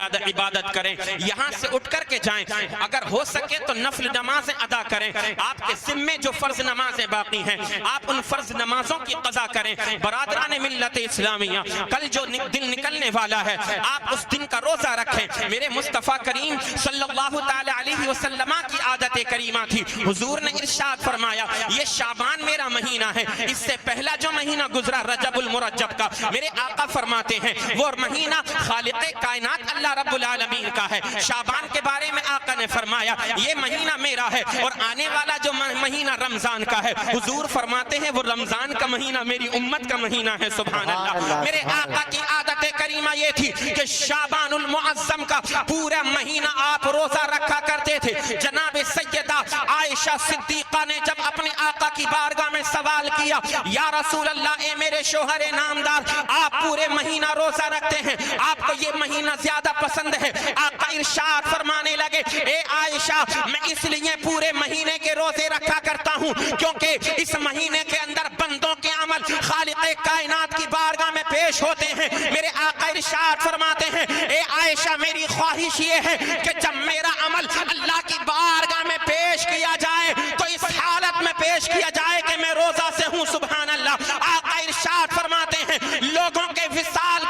عبادت کریں، یہاں سے اٹھ کر کے جائیں، اگر ہو سکے تو نفل نمازیں ادا کریں، آپ کے ذمے جو فرض نمازیں باقی ہیں آپ ان فرض نمازوں کی قضا کریں۔ برادران ملت اسلامیہ، کل جو دن نکلنے والا ہے آپ اس دن کا روزہ رکھیں۔ میرے مصطفیٰ کریم صلی اللہ تعالی علیہ وسلم کی عادت کریمہ تھی، حضور نے ارشاد فرمایا یہ شعبان میرا مہینہ ہے، اس سے پہلا جو مہینہ گزرا رجب المرجب کا، میرے آقا فرماتے ہیں وہ مہینہ خالق کائنات اللہ رب العالمین کا ہے۔ شعبان کے بارے میں آقا نے فرمایا یہ مہینہ میرا ہے، اور آنے والا جو مہینہ رمضان کا ہے، حضور فرماتے ہیں وہ رمضان کا مہینہ میری امت کا مہینہ ہے۔ سبحان اللہ۔ میرے آقا کی عادت کریمہ یہ تھی کہ شعبان المعظم کا پورا مہینہ آپ روزہ رکھا کرتے تھے۔ جناب سیدہ عائشہ صدیقہ نے جب اپنے آقا کی بارگاہ میں سوال کیا یا رسول اللہ اے میرے شوہر نامدار، آپ پورے مہینہ روزہ رکھتے ہیں، آپ کو یہ مہینہ زیادہ پسند ہے؟ آقا ارشاد فرمانے لگے اے عائشہ میں اس لیے پورے مہینے کے روزے رکھا کرتا ہوں کیونکہ اس مہینے کے اندر بندوں کے عمل خالق کائنات کی بارگاہ میں پیش ہوتے ہیں۔ میرے آقا ارشاد فرماتے ہیں اے عائشہ میری خواہش یہ ہے کہ جب میرا عمل اللہ کی بارگاہ میں پیش کیا جائے تو اس حالت میں پیش کیا جائے کہ میں روزہ سے ہوں۔ سبحان اللہ۔ آقا ارشاد فرماتے ہیں لوگوں کے وصال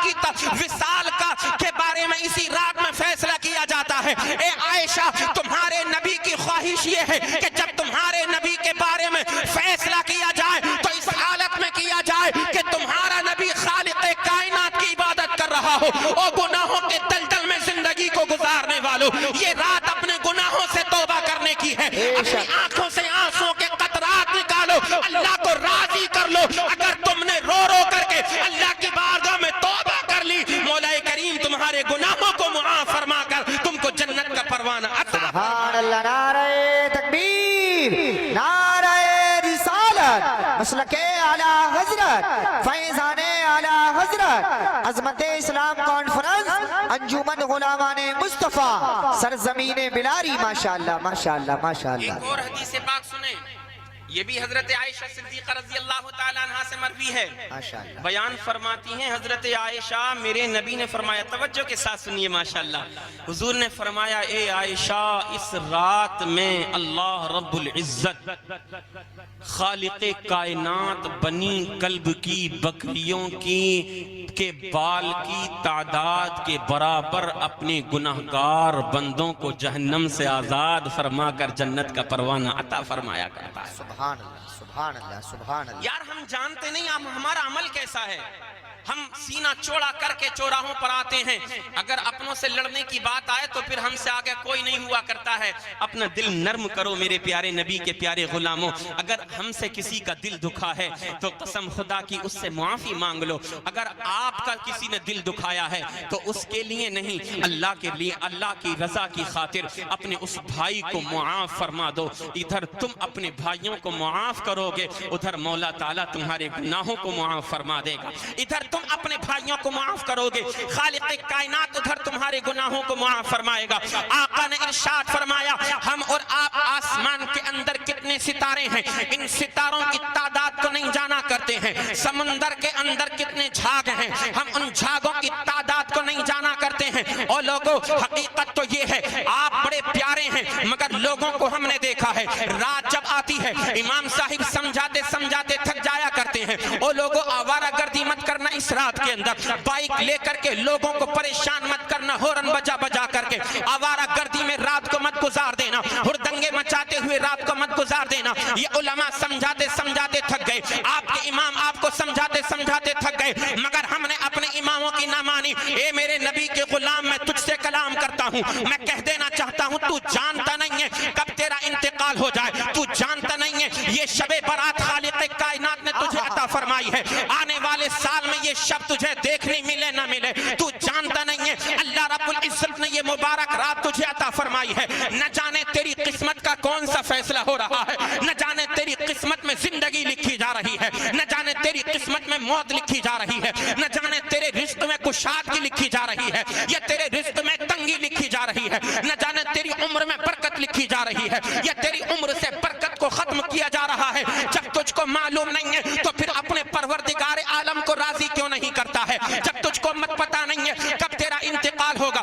کا کے بارے میں اسی رات میں فیصلہ کیا جاتا ہے۔ اے عائشہ تمہارے نبی کی خواہش یہ ہے کہ جب تمہارے نبی کے بارے میں فیصلہ کیا جائے تو اس حالت میں کیا جائے کہ تمہارا نبی خالق کائنات کی عبادت کر رہا ہو، اور گناہوں کے دلدل میں زندگی کو گزارنے والوں یہ رات اپنے گناہوں سے توبہ کرنے کی ہے۔ اپنی آنکھوں سے آنسوں کے قطرات نکالو، اللہ کو راضی کر لو۔ اگر تم نے رو رو کر کے اللہ کی بارگاہ میں توبہ کر لی، مولا کریم تمہارے گناہوں کو معاف فرما کر تم کو جنت کا پروانہ عطا۔ سبحان اللہ۔ نعرہ تکبیر، نعرہ رسالت، مسلک اعلی حضرت، فیضان اعلی حضرت، عظمت اسلام کانفرنس، انجمن غلامان مصطفیٰ، سرزمین بلاری۔ ماشاءاللہ ماشاءاللہ ماشاءاللہ۔ ایک اور حدیث پاک سنیں، یہ بھی حضرت عائشہ صدیقہ رضی اللہ تعالیٰ عنہ سے مروی ہے۔ بیان فرماتی ہیں حضرت عائشہ میرے نبی نے فرمایا، توجہ کے ساتھ سنیے ماشاءاللہ، حضور نے فرمایا اے عائشہ اس رات میں اللہ رب العزت خالق کائنات بنی کلب کی بکریوں کے بال کی تعداد کے برابر اپنے گناہگار بندوں کو جہنم سے آزاد فرما کر جنت کا پروانہ عطا فرمایا کرتا ہے۔ سبحان اللہ سبحان اللہ سبحان اللہ۔ یار ہم جانتے نہیں ہمارا عمل کیسا ہے، ہم سینہ چوڑا کر کے چوراہوں پر آتے ہیں، اگر اپنوں سے لڑنے کی بات آئے تو پھر ہم سے آگے کوئی نہیں ہوا کرتا ہے۔ اپنا دل نرم کرو میرے پیارے نبی کے پیارے غلاموں، اگر ہم سے کسی کا دل دکھا ہے تو قسم خدا کی اس سے معافی مانگ لو، اگر آپ کا کسی نے دل دکھایا ہے تو اس کے لیے نہیں، اللہ کے لیے، اللہ کی رضا کی خاطر اپنے اس بھائی کو معاف فرما دو۔ ادھر تم اپنے بھائیوں کو معاف کرو گے، ادھر مولا تعالیٰ تمہارے گناہوں کو معاف فرما دے گا۔ ادھر تم اپنے بھائیوں کو معاف کرو گے، خالق کائنات ادھر تمہارے گناہوں کو معاف فرمائے گا۔ آقا نے ارشاد فرمایا ہم اور آپ آسمان کے اندر کتنے ستارے ہیں ان ستاروں کی تعداد کو نہیں جانا کرتے ہیں، سمندر کے اندر کتنے جھاگ ہیں ہم ان جھاگوں کی تعداد کو نہیں جانا کرتے ہیں۔ اور لوگوں حقیقت تو یہ ہے آپ بڑے پیارے ہیں مگر لوگوں کو ہم نے دیکھا ہے رات جب آتی ہے امام صاحب سمجھاتے سمجھاتے تھک جایا کرتے ہیں۔ اور لوگوں آوارہ گردی مت کرنا اس رات کے اندر، بائک لے کر کے لوگوں کو پریشان مت کرنا ہورن بجا بجا کر کے، آوارہ گردی میں رات کو مت گزار دینا، ہردنگے مچاتے ہوئے رات کو مت گزار دینا۔ یہ علماء سمجھاتے سمجھاتے تھک گئے، آپ کے امام آپ کو سمجھاتے سمجھاتے تھک گئے مگر ہم نے اپنے اماموں کی نہ مانی۔ اے میرے نبی کے غلام میں تجھ سے کلام کرتا ہوں، میں کہہ دینا چاہتا ہوں تو جانتا نہیں ہے کب تیرا انتقال ہو جائے، تو جانتا نہیں ہے یہ شب برات خالق کائنات نے تجھے عطا فرمائی ہے، آنے والے سال میں یہ شب تجھے دیکھنے ملے نہ ملے، تو جانتا نہیں ہے اللہ رب العزت نے یہ مبارک رات تجھے عطا فرمائی ہے۔ نہ جانے تیری قسمت کا کون سا فیصلہ ہو رہا ہے، نہ جانے تیری قسمت میں زندگی لکھی جا رہی ہے، نہ جانے تیری قسمت میں موت لکھی جا رہی ہے، نہ جانے تیرے رزق میں کشادگی لکھی جا رہی ہے یا تیرے رزق میں تنگی لکھی جا رہی ہے، نہ جانے تیری عمر میں برکت لکھی جا رہی ہے یا تیری عمر سے برکت کو ختم کیا جا رہا ہے۔ جب تجھ کو معلوم نہیں ہے تو پھر اپنے پروردگار عالم کو راضی کیوں نہیں کرتا ہے؟ جب تجھ کو مت پتا نہیں ہے کب تیرا انتقال ہوگا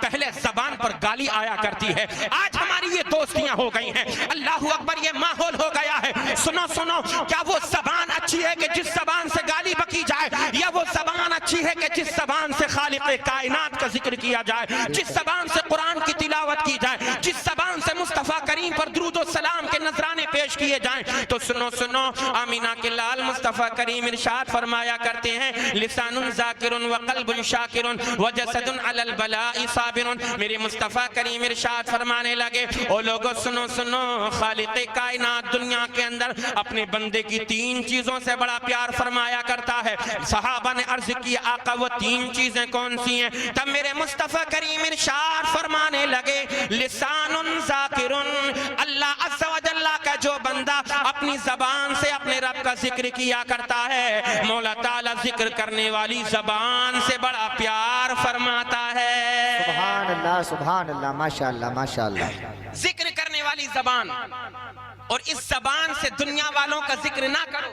پہلے زبان پر گالی آیا کرتی ہے۔ آج ہماری یہ دوستیاں ہو گئی ہیں، اللہ اکبر، یہ ماحول ہو گیا ہے۔ سنو سنو، کیا وہ زبان اچھی ہے کہ جس زبان سے گالی بکی جائے، یا وہ زبان اچھی ہے کہ جس زبان سے خالق کائنات کا ذکر کیا جائے، جس زبان سے قرآن کی تلاوت کی جائے، جس زبان سے مصطفیٰ کریم پر درود و سلام کے نذرانے پیش کیے جائیں؟ تو سنو سنو، آمینہ کے لال مصطفیٰ کریم ارشاد فرمایا کرتے ہیں، لسان ذاکر وقلب شاکر وجسد علی البلاء صابر۔ میرے مصطفیٰ کریم ارشاد فرمانے لگے، او لوگو سنو سنو، خالق کائنات دنیا کے اندر اپنے بندے کی 3 چیزوں سے بڑا پیار فرمایا کرتا ہے۔ صحابہ نے عرض کی، آقا وہ 3 چیزیں کون سی ہیں؟ تب میرے مصطفیٰ کریم ارشاد فرمانے لگے، لسان ذاکر، اللہ عز و جل کا جو بندہ اپنی زبان سے اپنے رب کا ذکر کیا کرتا ہے، مولا تعالی ذکر کرنے والی زبان سے بڑا پیار فرماتا ہے۔ سبحان اللہ سبحان اللہ، ماشاءاللہ ماشاءاللہ۔ ذکر کرنے والی زبان، اور اس زبان سے دنیا والوں کا ذکر نہ کرو،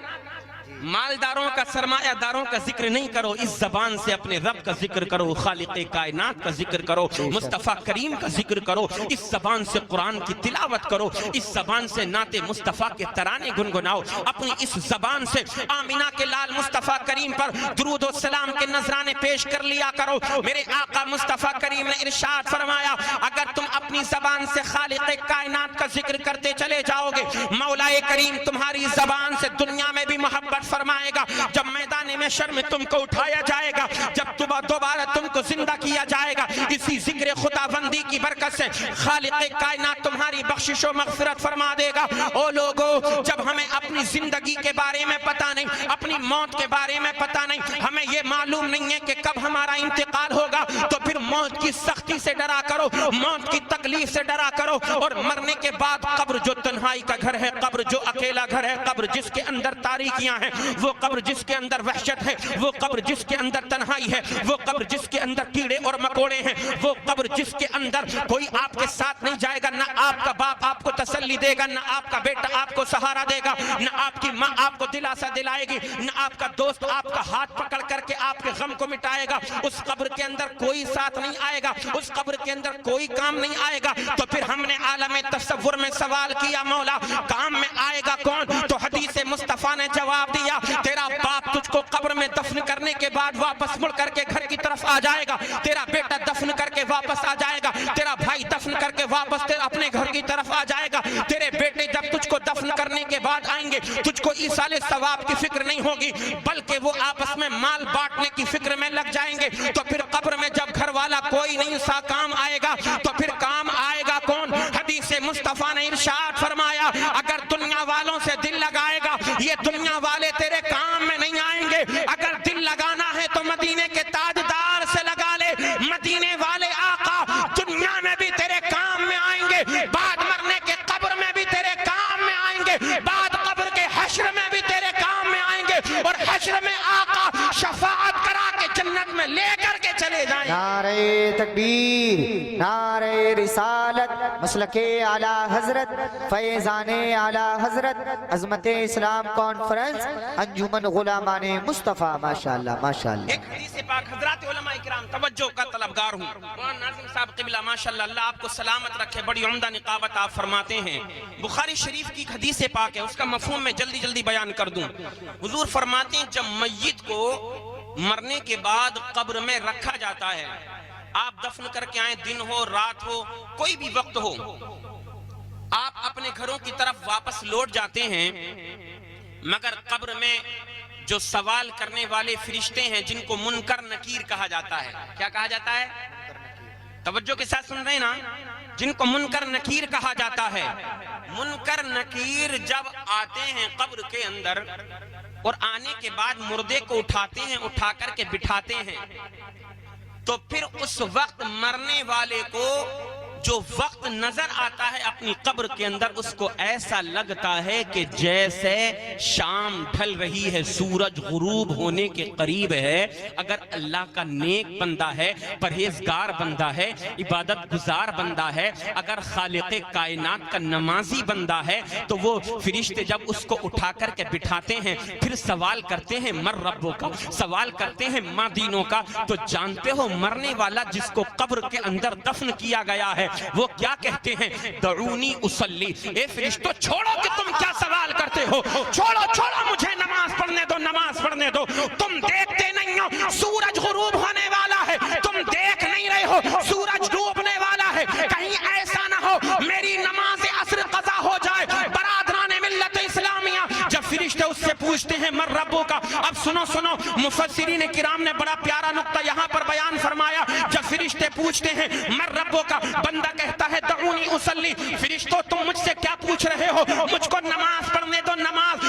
مالداروں کا، سرمایہ داروں کا ذکر نہیں کرو، اس زبان سے اپنے رب کا ذکر کرو، خالق کائنات کا ذکر کرو، مصطفیٰ کریم کا ذکر کرو، اس زبان سے قرآن کی تلاوت کرو، اس زبان سے نعت مصطفیٰ کے ترانے گنگناؤ، اپنی اس زبان سے آمینہ کے لال مصطفیٰ کریم پر درود و سلام کے نذرانے پیش کر لیا کرو۔ میرے آقا مصطفیٰ کریم نے ارشاد فرمایا، اگر تم اپنی زبان سے خالق کائنات کا ذکر کرتے چلے جاؤ گے، مولا کریم تمہاری زبان سے دنیا میں بھی محبت فرمائے گا، جب میدان محشر میں تم کو اٹھایا جائے گا، جب دوبارہ تم کو زندہ کیا جائے گا، اسی ذکر خداوندی کی برکت سے خالق کائنات تمہاری بخشش و مغفرت فرما دے گا۔ او لوگو، جب ہمیں اپنی زندگی کے بارے میں پتہ نہیں، اپنی موت کے بارے میں پتہ نہیں، ہمیں یہ معلوم نہیں ہے کہ کب ہمارا انتقال ہوگا، تو پھر موت کی سختی سے ڈرا کرو، موت کی تکلیف سے ڈرا کرو، اور مرنے کے بعد قبر جو تنہائی کا گھر ہے، قبر جو اکیلا گھر ہے، قبر جس کے اندر تاریکیاں ہیں، وہ قبر جس کے اندر وحشت ہے، وہ قبر جس کے اندر تنہائی ہے، وہ قبر جس کے اندر کیڑے اور مکوڑے ہیں، وہ قبر جس کے اندر کوئی آپ کے ساتھ نہیں جائے گا، نہ آپ کا باپ آپ کو تسلی دے گا، نہ آپ کا بیٹا آپ کو سہارا دے گا، نہ آپ کی ماں آپ کو دلاسا دلائے گی، نہ آپ کا دوست آپ کا ہاتھ پکڑ کر کے آپ کے غم کو مٹائے گا۔ اس قبر کے اندر کوئی ساتھ نہیں آئے گا، اس قبر کے اندر کوئی کام نہیں آئے گا۔ تو پھر ہم نے عالم تصور میں سوال کیا، مولا کام میں آئے گا کون؟ تو حدیث مصطفیٰ نے جواب دیا، تیرا باپ تجھ کو قبر میں دفن کرنے کے بعد واپس مڑ کر کے گھر کی طرف آ جائے گا، تیرا بیٹا دفن کر کے واپس آ جائے گا، تیرا بھائی دفن کر کے واپس اپنے گھر کی طرف آ جائے گا، تیرے بیٹے جب تجھ کو دفن کرنے کے بعد آئیں گے، تجھ کو ایصال ثواب کی فکر نہیں ہوگی، بلکہ وہ آپس میں مال بانٹنے کی فکر میں لگ جائیں گے۔ تو پھر قبر میں جب گھر والا کوئی نہیں سا کام آئے گا، تو پھر کام آئے گا کون؟ حدیث مصطفیٰ نے ارشاد فرمایا، اگر دنیا والوں سے دل لگائے گا، یہ دنیا والے تیرے کام میں نہیں آئیں گے، اگر دل لگانا ہے تو مدینے کے تاجدار سے لگا لے، مدینے والے آقا دنیا میں بھی تیرے کام میں آئیں گے، بعد مرنے کے قبر میں بھی تیرے کام میں آئیں گے، بعد قبر کے حشر میں بھی تیرے کام میں آئیں گے، اور حشر میں آقا شفاعت کرا کے جنت میں لے کر کے چلے جائیں۔ نعرہ تکبیر، نعرہ رسالت، مسلک اعلی حضرت، فیضان اعلی حضرت، عظمت اسلام کانفرنس، انجمن غلامان مصطفیٰ، ماشاءاللہ ماشاءاللہ۔ ایک حدیث پاک، حضرات علماء اکرام توجہ کا طلبگار ہوں، مولانا ناظم صاحب قبلہ ماشاءاللہ، اللہ آپ کو سلامت رکھے، بڑی عمدہ نقابت آپ فرماتے ہیں۔ بخاری شریف کی حدیث پاک ہے، اس کا مفہوم میں جلدی جلدی بیان کر دوں۔ حضور فرماتے ہیں جب میت کو مرنے کے بعد قبر میں رکھا جاتا ہے، آپ دفن کر کے آئیں، دن ہو رات ہو کوئی بھی وقت ہو، آپ اپنے گھروں کی طرف واپس لوٹ جاتے ہیں، مگر قبر میں جو سوال کرنے والے فرشتے ہیں جن کو منکر نکیر کہا جاتا ہے، کیا کہا جاتا ہے؟ توجہ کے ساتھ سن رہے ہیں نا؟ جن کو منکر نکیر کہا جاتا ہے، منکر نکیر جب آتے ہیں قبر کے اندر اور آنے کے بعد مردے کو اٹھاتے ہیں، اٹھا کر کے بٹھاتے ہیں، تو پھر اس وقت مرنے والے کو جو وقت نظر آتا ہے اپنی قبر کے اندر اس کو ایسا لگتا ہے کہ جیسے شام ڈھل رہی ہے، سورج غروب ہونے کے قریب ہے۔ اگر اللہ کا نیک بندہ ہے، پرہیزگار بندہ ہے، عبادت گزار بندہ ہے، اگر خالق کائنات کا نمازی بندہ ہے، تو وہ فرشتے جب اس کو اٹھا کر کے بٹھاتے ہیں، پھر سوال کرتے ہیں مر ربوں کا، سوال کرتے ہیں ماں دینوں کا، تو جانتے ہو مرنے والا جس کو قبر کے اندر دفن کیا گیا ہے وہ کیا کہتے ہیں؟ دعونی اصلی، اے فرشتو چھوڑو کہ تم کیا سوال کرتے ہو، چھوڑو مجھے نماز پڑھنے دو، نماز پڑھنے دو۔ تم دیکھتے نہیں ہو سورج غروب ہونے والا ہے، تم دیکھ نہیں رہے ہو سورج ڈوبنے والا ہے، کہیں ایسا نہ ہو میری نماز عصر قضا ہو جائے۔ برادران ملت اسلامیہ، جب فرشتے اس سے پوچھتے ہیں مر ربوں کا، اب سنو مفسرین کرام نے بڑا پیارا نقطہ یہاں پر بیان فرمایا۔ جب فرشتے پوچھتے ہیں مر ربوں کا، بندہ کہتا ہے دعونی اصلی، فرشتوں تم مجھ سے کیا پوچھ رہے ہو، مجھ کو نماز پڑھنے دو، نماز۔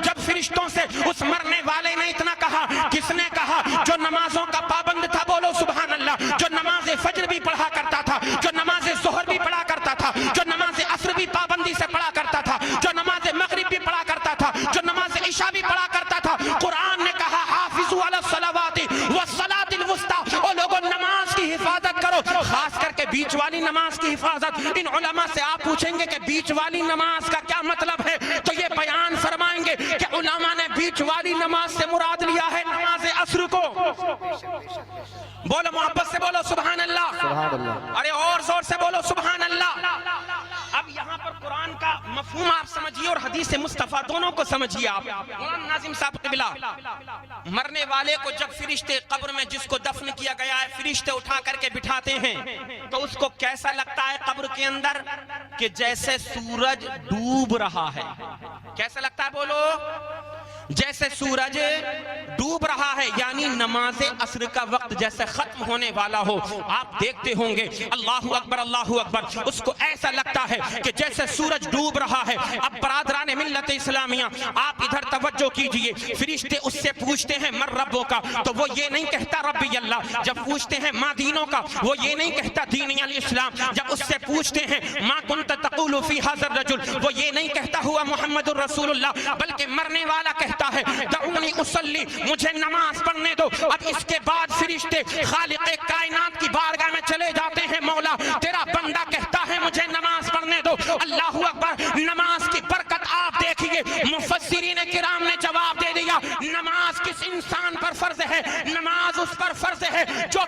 جب فرشتوں سے اس مرنے والے نے اتنا کہا، کس نے کہا؟ جو نمازوں کا پابند تھا، بولو سبحان اللہ، جو نماز فجر بھی پڑھا کرتا تھا، جو نماز ظہر بھی پڑھا کرتا تھا، جو نماز عصر بھی پابندی سے پڑھا کرتا تھا، جو نماز مغرب بھی پڑھا کرتا تھا، جو نماز عشاء بھی پڑھا کرتا تھا۔ قرآن نے کہا حافظوا علی الصلوات والصلاۃ الوسطی، او لوگوں نماز کی حفاظت کرو، خاص کر کے بیچ والی نماز کی حفاظت۔ ان علماء سے آپ پوچھیں گے کہ بیچ والی نماز کا کیا مطلب ہے، تو یہ بیان فرمائیں گے کہ علماء نے بیچ والی نماز سے مراد لیا ہے نماز عصر کو۔ بولو محبت سے بولو سبحان اللہ، سبحان اللہ، ارے اور زور سے بولو سبحان اللہ۔ اب یہاں پر قرآن کا مفہوم آپ سمجھیے اور حدیث مصطفیٰ دونوں کو سمجھیے آپ۔ مولانا ناظم صاحب قبلہ، مرنے والے کو جب فرشتے قبر میں جس کو دفن کیا گیا ہے فرشتے اٹھا کر کے بٹھاتے ہیں، تو اس کو کیسا لگتا ہے قبر کے اندر؟ کہ جیسے سورج ڈوب رہا ہے۔ کیسا لگتا ہے بولو؟ جیسے سورج ڈوب رہا ہے، یعنی نماز عصر کا وقت جیسے ختم ہونے والا ہو۔ آپ دیکھتے ہوں گے اللہ اکبر اللہ اکبر، اس کو ایسا لگتا ہے کہ جیسے سورج ڈوب رہا ہے۔ اب برادران ملت اسلامیہ آپ ادھر توجہ کیجئے، فرشتے اس سے پوچھتے ہیں مر ربوں کا، تو وہ یہ نہیں کہتا ربی اللہ۔ جب پوچھتے ہیں ماں دینوں کا، وہ یہ نہیں کہتا دینی الاسلام۔ جب اس سے پوچھتے ہیں ما کنت تقول فی ھذا الرجل، وہ یہ نہیں کہتا ہوا محمد الرسول اللہ، بلکہ مرنے والا کہتا ہے دعونی اصلی، مجھے نماز پڑھنے دو۔ اب اس کے بعد فرشتے خالق کائنات کی بارگاہ میں چلے جاتے ہیں، مولا تیرا بندہ کہتا ہے مجھے نماز پڑھنے دو۔ اللہ اکبر، نماز کی برکت آپ دیکھیے۔ مفسرین کرام نے جواب دے دیا، نماز کس انسان پر فرض ہے؟ نماز اس پر فرض ہے جو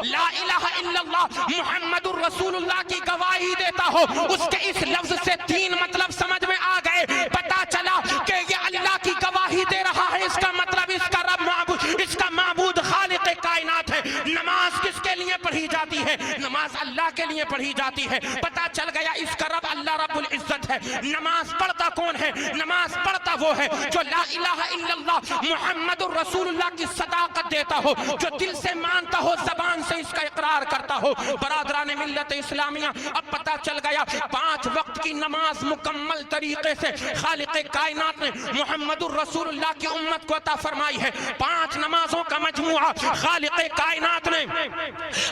لا الہ الا اللہ محمد الرسول اللہ کی گواہی دیتا ہو۔ اس کے اس لفظ سے تین مطلب سمجھ میں آ گئے۔ پتا چلا کہ یہ اللہ کی گواہی دے رہا ہے، اس کا مطلب اس کا رب معبود، اس کا معبود خالق کائنات ہے۔ نماز کس کے لیے پڑھی جاتی ہے؟ نماز اللہ کے لیے پڑھی جاتی ہے۔ پتا چل گیا اس کا رب اللہ رب العزت ہے۔ نماز پڑھتا کون ہے؟ نماز پڑھتا وہ ہے جو لا الہ الا اللہ محمد الرسول اللہ کی صداقت دیتا ہو، جو دل سے مانتا ہو، زبان سے اس کا اقرار کرتا ہو۔ برادران ملت اسلامیہ، اب پتا چل گیا 5 وقت کی نماز مکمل طریقے سے خالق کائنات نے محمد الرسول اللہ کی امت کو عطا فرمائی ہے۔ 5 نمازوں کا مجموعہ خالق کائنات نے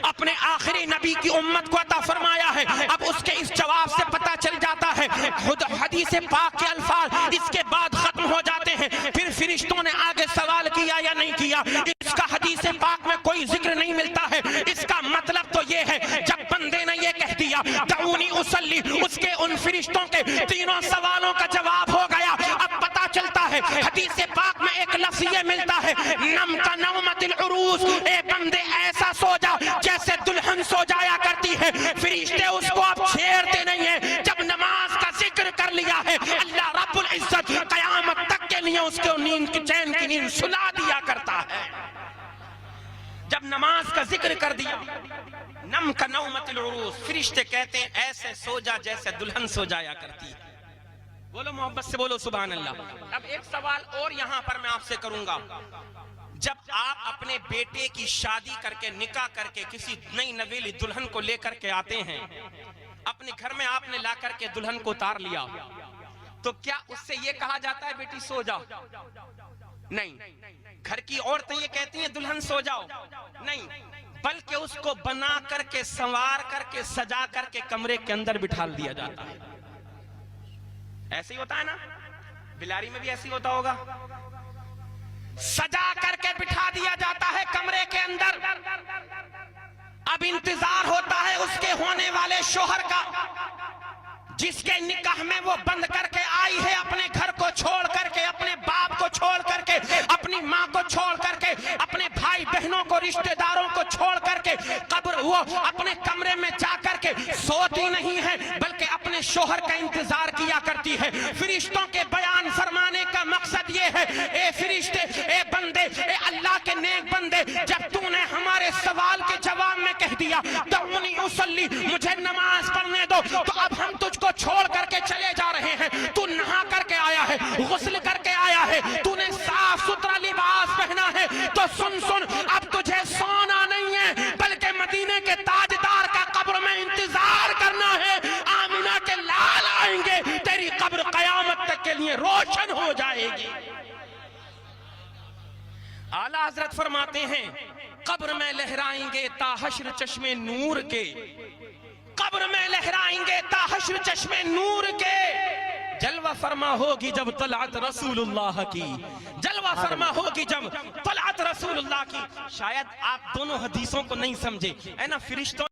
اپنے آخری نبی کی امت کو عطا فرمایا ہے۔ اب اس کے اس جواب سے پتا چل جاتا ہے، خود حدیث پاک کے الفاظ اس کے بعد ختم ہو جاتے ہیں۔ پھر فرشتوں نے آگے سوال کیا یا نہیں کیا، اس کا حدیث پاک میں کوئی ذکر نہیں ملتا ہے۔ اس کا مطلب تو یہ ہے جب بندے نے یہ کہہ دیا دعونی اصلی، اس کے ان فرشتوں کے تینوں سوالوں کا جواب ہو گیا۔ اب پتا چلتا ہے حدیث پاک میں ایک لفظ یہ ملتا ہے، نم کا نومت العروس، اے بندے ایسا سو جا جیسے دلہن سو جایا کرتی ہے۔ فرشتے اس کو اب چھیڑتے نہیں ہیں۔ جب نماز کا ذکر کر لیا ہے، اللہ رب العزت قیامت تک کے لیے اس کو نیند کی چین کی نیند سلا دیا کرتا ہے۔ جب نماز کا ذکر کر دیا، نم کا نومت العروس، فرشتے کہتے ہیں ایسے سو جا جیسے دلہن سو جایا کرتی ہے۔ بولو محبت سے بولو سبحان اللہ۔ اب ایک سوال اور یہاں پر میں آپ سے کروں گا، جب آپ اپنے بیٹے کی شادی کر کے نکاح کر کے کسی نئی نویلی دلہن کو لے کر کے آتے ہیں، اپنے گھر میں آپ نے لا کر کے دلہن کو اتار لیا، تو کیا اس سے یہ کہا جاتا ہے بیٹی سو جاؤ؟ نہیں۔ گھر کی عورتیں یہ کہتی ہیں دلہن سو جاؤ؟ نہیں، بلکہ اس کو بنا کر کے سنوار کر کے سجا کر کے کمرے کے اندر بٹھا دیا جاتا ہے. ایسے ہی ہوتا ہے نا, بلاری میں بھی ایسے ہی ہوتا ہوگا, سجا کر کے بٹھا دیا جاتا ہے کمرے کے اندر. اب انتظار ہوتا ہے اس کے ہونے والے شوہر کا, جس کے نکاح میں وہ بند کر کے آئی ہے, اپنے گھر کو چھوڑ کر کے, اپنے باپ کو چھوڑ کر کے, اپنی ماں کو چھوڑ کر کے, اپنے بھائی بہنوں کو, رشتہ داروں کو چھوڑ کر کے قبر وہ اپنے کمرے میں جا کر کے سوتی نہیں ہے, بلکہ اپنے شوہر کا انتظار کیا کرتی ہے. فرشتوں کے بیان فرمانے کا مقصد یہ ہے, اے فرشتے, اے بندے, اے اللہ کے نیک بندے, جب تو نے ہمارے سوال کے جواب میں کہہ دیا دعونی اصلی, مجھے نماز پڑھنے دو, تو اب ہم تجھ کو چھوڑ کر کے چلے جا رہے ہیں. تو نہا کر کے آیا ہے, غسل کر کے آیا ہے, تو نے صاف ستھرا لباس پہنا ہے, تو سن اب تجھے سونا نہیں ہے, بلکہ مدینے کے تاجدار کا قبر میں انتظار کرنا ہے. آمینہ کے لال آئیں گے, تیری قبر قیامت تک کے لیے روشن ہو جائے گی. اعلیٰ حضرت فرماتے ہیں قبر میں لہرائیں گے تا حشر چشمے نور کے, قبر میں لہرائیں گے تا حشر چشمے نور کے. جلوہ فرما ہوگی جب طلعت رسول اللہ کی, جلوہ فرما ہوگی جب طلعت رسول اللہ کی. شاید آپ دونوں حدیثوں کو نہیں سمجھے, اے نا فرشتوں